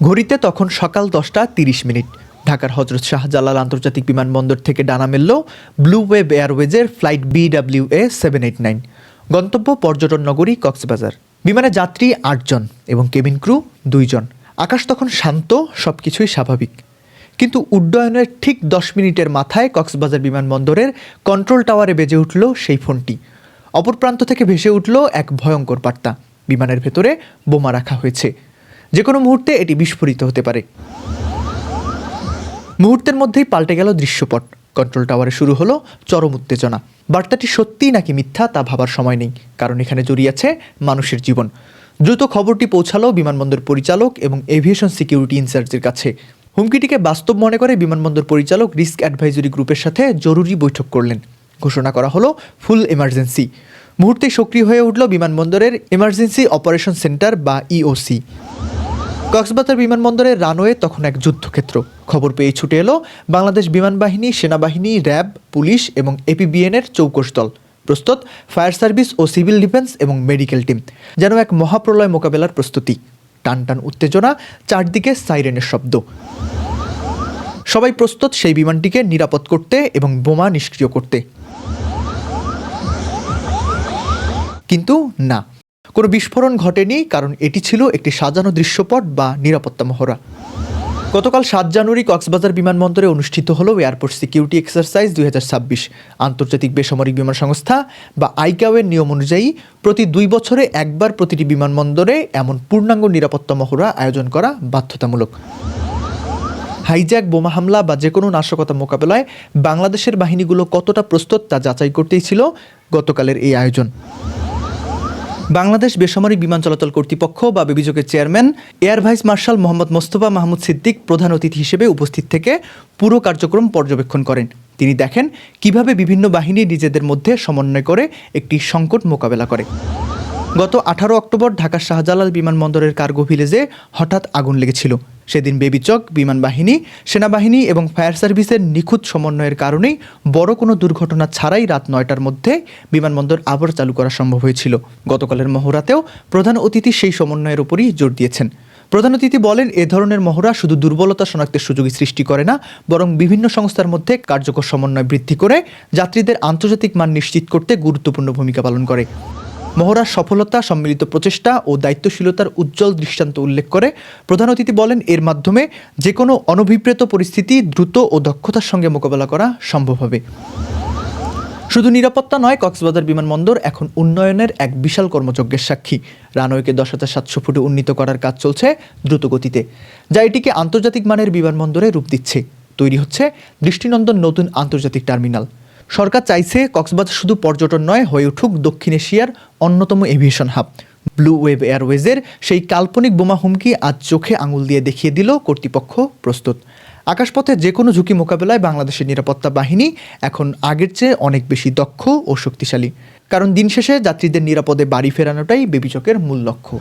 ঘড়িতে তখন সকাল 10টা 30 মিনিট। ঢাকার হজরত শাহজালাল আন্তর্জাতিক বিমানবন্দর থেকে ডানা মেলল ব্লু ওয়েব এয়ারওয়েজের ফ্লাইট BWA-789। গন্তব্য পর্যটন নগরী কক্সবাজার। বিমানে যাত্রী 8 জন এবং কেবিন ক্রু 2 জন। আকাশ তখন শান্ত, সবকিছুই স্বাভাবিক। কিন্তু উড্ডয়নের ঠিক 10 মিনিটের মাথায় কক্সবাজার বিমানবন্দরের কন্ট্রোল টাওয়ারে বেজে উঠল সেই ফোনটি। অপর প্রান্ত থেকে ভেসে উঠল এক ভয়ঙ্কর বার্তা। বিমানের ভেতরে বোমা রাখা হয়েছে, যে কোনো মুহূর্তে এটি বিস্ফোরিত হতে পারে। মুহূর্তের মধ্যেই পাল্টে গেল দৃশ্যপট। কন্ট্রোল টাওয়ারে শুরু হলো চরম উত্তেজনা। বার্তাটি সত্যি নাকি মিথ্যা তা ভাবার সময় নেই, কারণ এখানে জড়িয়ে আছে মানুষের জীবন। দ্রুত খবরটি পৌঁছালো বিমানবন্দর পরিচালক এবং এভিয়েশন সিকিউরিটি ইনচার্জের কাছে। হুমকিটিকে বাস্তব মনে করে বিমানবন্দর পরিচালক রিস্ক অ্যাডভাইজরি গ্রুপের সাথে জরুরি বৈঠক করলেন। ঘোষণা করা হলো ফুল এমার্জেন্সি। মুহূর্তেই সক্রিয় হয়ে উঠল বিমানবন্দরের এমার্জেন্সি অপারেশন সেন্টার বা ইওসি। কক্সবাজার বিমানবন্দরের রানওয়ে তখন এক যুদ্ধক্ষেত্র। খবর পেয়ে ছুটে এলো বাংলাদেশ বিমান বাহিনী, সেনাবাহিনী, র্যাব, পুলিশ এবং এপিবিএনের চৌকস দল। প্রস্তুত ফায়ার সার্ভিস ও সিভিল ডিফেন্স এবং মেডিকেল টিম। যেন এক মহাপ্রলয় মোকাবেলার প্রস্তুতি। টান টান উত্তেজনা, চারদিকে সাইরেনের শব্দ। সবাই প্রস্তুত সেই বিমানটিকে নিরাপদ করতে এবং বোমা নিষ্ক্রিয় করতে। কিন্তু না, কোনো বিস্ফোরণ ঘটেনি, কারণ এটি ছিল একটি সাজানো দৃশ্যপট বা নিরাপত্তা মহড়া। গতকাল 7 জানুয়ারি কক্সবাজার বিমানবন্দরে অনুষ্ঠিত হলো এয়ারপোর্ট সিকিউরিটি এক্সারসাইজ 2026। আন্তর্জাতিক বেসামরিক বিমান সংস্থা বা আইকাওয়ের নিয়ম অনুযায়ী প্রতি 2 বছরে একবার প্রতিটি বিমানবন্দরে এমন পূর্ণাঙ্গ নিরাপত্তা মহড়া আয়োজন করা বাধ্যতামূলক। হাইজ্যাক, বোমা হামলা বা যে কোনো নাশকতা মোকাবেলায় বাংলাদেশের বাহিনীগুলো কতটা প্রস্তুত তা যাচাই করতেই ছিল গতকালের এই আয়োজন। বাংলাদেশ বেসামরিক বিমান চলাচল কর্তৃপক্ষ বা বেবিজকের chairman air vice marshal Mohammad Mostafa Mahmud Siddique প্রধান অতিথি হিসেবে উপস্থিত থেকে পুরো কার্যক্রম পর্যবেক্ষণ করেন। তিনি দেখেন কিভাবে বিভিন্ন বাহিনী নিজেদের মধ্যে সমন্বয় করে একটি সংকট মোকাবেলা করে। গত 18 অক্টোবর ঢাকার শাহজালাল বিমানবন্দরের কার্গো ভিলেজে হঠাৎ আগুন লেগেছিল। সেদিন বেবিচক, বিমান বাহিনী, সেনাবাহিনী এবং ফায়ার সার্ভিসের নিখুঁত সমন্বয়ের কারণেই বড় কোনো দুর্ঘটনা ছাড়াই রাত 9টার মধ্যে বিমানবন্দর আবার চালু করা সম্ভব হয়েছিল। গতকালের মহড়াতেও প্রধান অতিথি সেই সমন্বয়ের উপরই জোর দিয়েছেন। প্রধান অতিথি বলেন, এ ধরনের মহড়া শুধু দুর্বলতা শনাক্তের সুযোগই সৃষ্টি করে না, বরং বিভিন্ন সংস্থার মধ্যে কার্যকর সমন্বয় বৃদ্ধি করে যাত্রীদের আন্তর্জাতিক মান নিশ্চিত করতে গুরুত্বপূর্ণ ভূমিকা পালন করে। মহড়ার সফলতা, সম্মিলিত প্রচেষ্টা ও দায়িত্বশীলতার উজ্জ্বল দৃষ্টান্ত উল্লেখ করে প্রধান অতিথি বলেন, এর মাধ্যমে যে কোনো অনভিপ্রেত পরিস্থিতি দ্রুত ও দক্ষতার সঙ্গে মোকাবেলা করা সম্ভব হবে। শুধু নিরাপত্তা নয়, কক্সবাজার বিমানবন্দর এখন উন্নয়নের এক বিশাল কর্মযজ্ঞের সাক্ষী। রানওয়েকে 10,700 ফুটে উন্নীত করার কাজ চলছে দ্রুত গতিতে, যা এটিকে আন্তর্জাতিক মানের বিমানবন্দরে রূপ দিচ্ছে। তৈরি হচ্ছে দৃষ্টিনন্দন নতুন আন্তর্জাতিক টার্মিনাল। সরকার চাইছে কক্সবাজার শুধু পর্যটন নয়, হয়ে উঠুক দক্ষিণ এশিয়ার অন্যতম এভিয়েশন হাব। ব্লু ওয়েব এয়ারওয়েজের সেই কাল্পনিক বোমা হুমকি আজ চোখে আঙুল দিয়ে দেখিয়ে দিল কর্তৃপক্ষ প্রস্তুত। আকাশপথে যে কোনো ঝুঁকি মোকাবেলায় বাংলাদেশের নিরাপত্তা বাহিনী এখন আগের চেয়ে অনেক বেশি দক্ষ ও শক্তিশালী। কারণ দিন শেষে যাত্রীদের নিরাপদে বাড়ি ফেরানোটাই বেবিচকের মূল লক্ষ্য।